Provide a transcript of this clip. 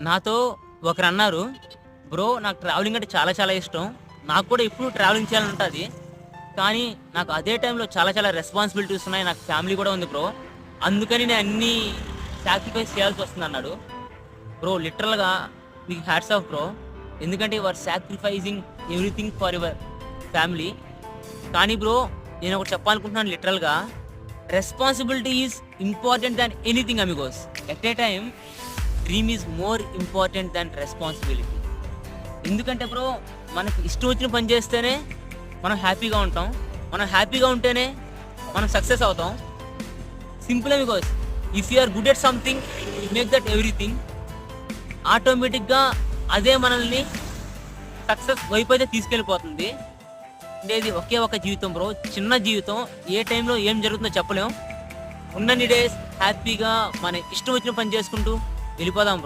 నాతో ఒకరన్నారు, "బ్రో నాకు ట్రావెలింగ్ అంటే చాలా చాలా ఇష్టం. నాకు కూడా ఎప్పుడు ట్రావెలింగ్ చేయాలని ఉంటది. కానీ నాకు అదే టైంలో చాలా చాలా రెస్పాన్సిబిలిటీస్ ఉన్నాయి. నాకు ఫ్యామిలీ కూడా ఉంది బ్రో. అందుకని నేను అన్నీ సాక్రిఫైస్ చేయాల్సొస్తుందన్నాడు." బ్రో లిటరల్‌గా మీకు హ్యాట్స్ ఆఫ్ బ్రో. ఎందుకంటే you are sacrificing everything for your family. కానీ బ్రో నేనొకటి చెప్పాలనుకుంటున్నాను లిటరల్‌గా. Responsibility is important than anything amigos. At a time dream is more important than responsibility. ఎందుకంటే బ్రో మనకి ఇష్టం వచ్చిన పని చేస్తేనే మనం హ్యాపీగా ఉంటాం. మనం హ్యాపీగా ఉంటేనే మనం సక్సెస్ అవుతాం. Simple amigos. If you are good at something you make that everything. ఆటోమేటిక్‌గా అదే మనల్ని సక్సెస్ వైపు అయితే తీసుకెళ్ళిపోతుంది. ఉండేది ఒకే ఒక జీవితం బ్రో. చిన్న జీవితం. ఏ టైంలో ఏం జరుగుతుందో చెప్పలేం. ఉన్నన్ని డేస్ హ్యాపీగా మన ఇష్టం వచ్చిన పని చేసుకుంటూ వెళ్ళిపోదాం బ్రో.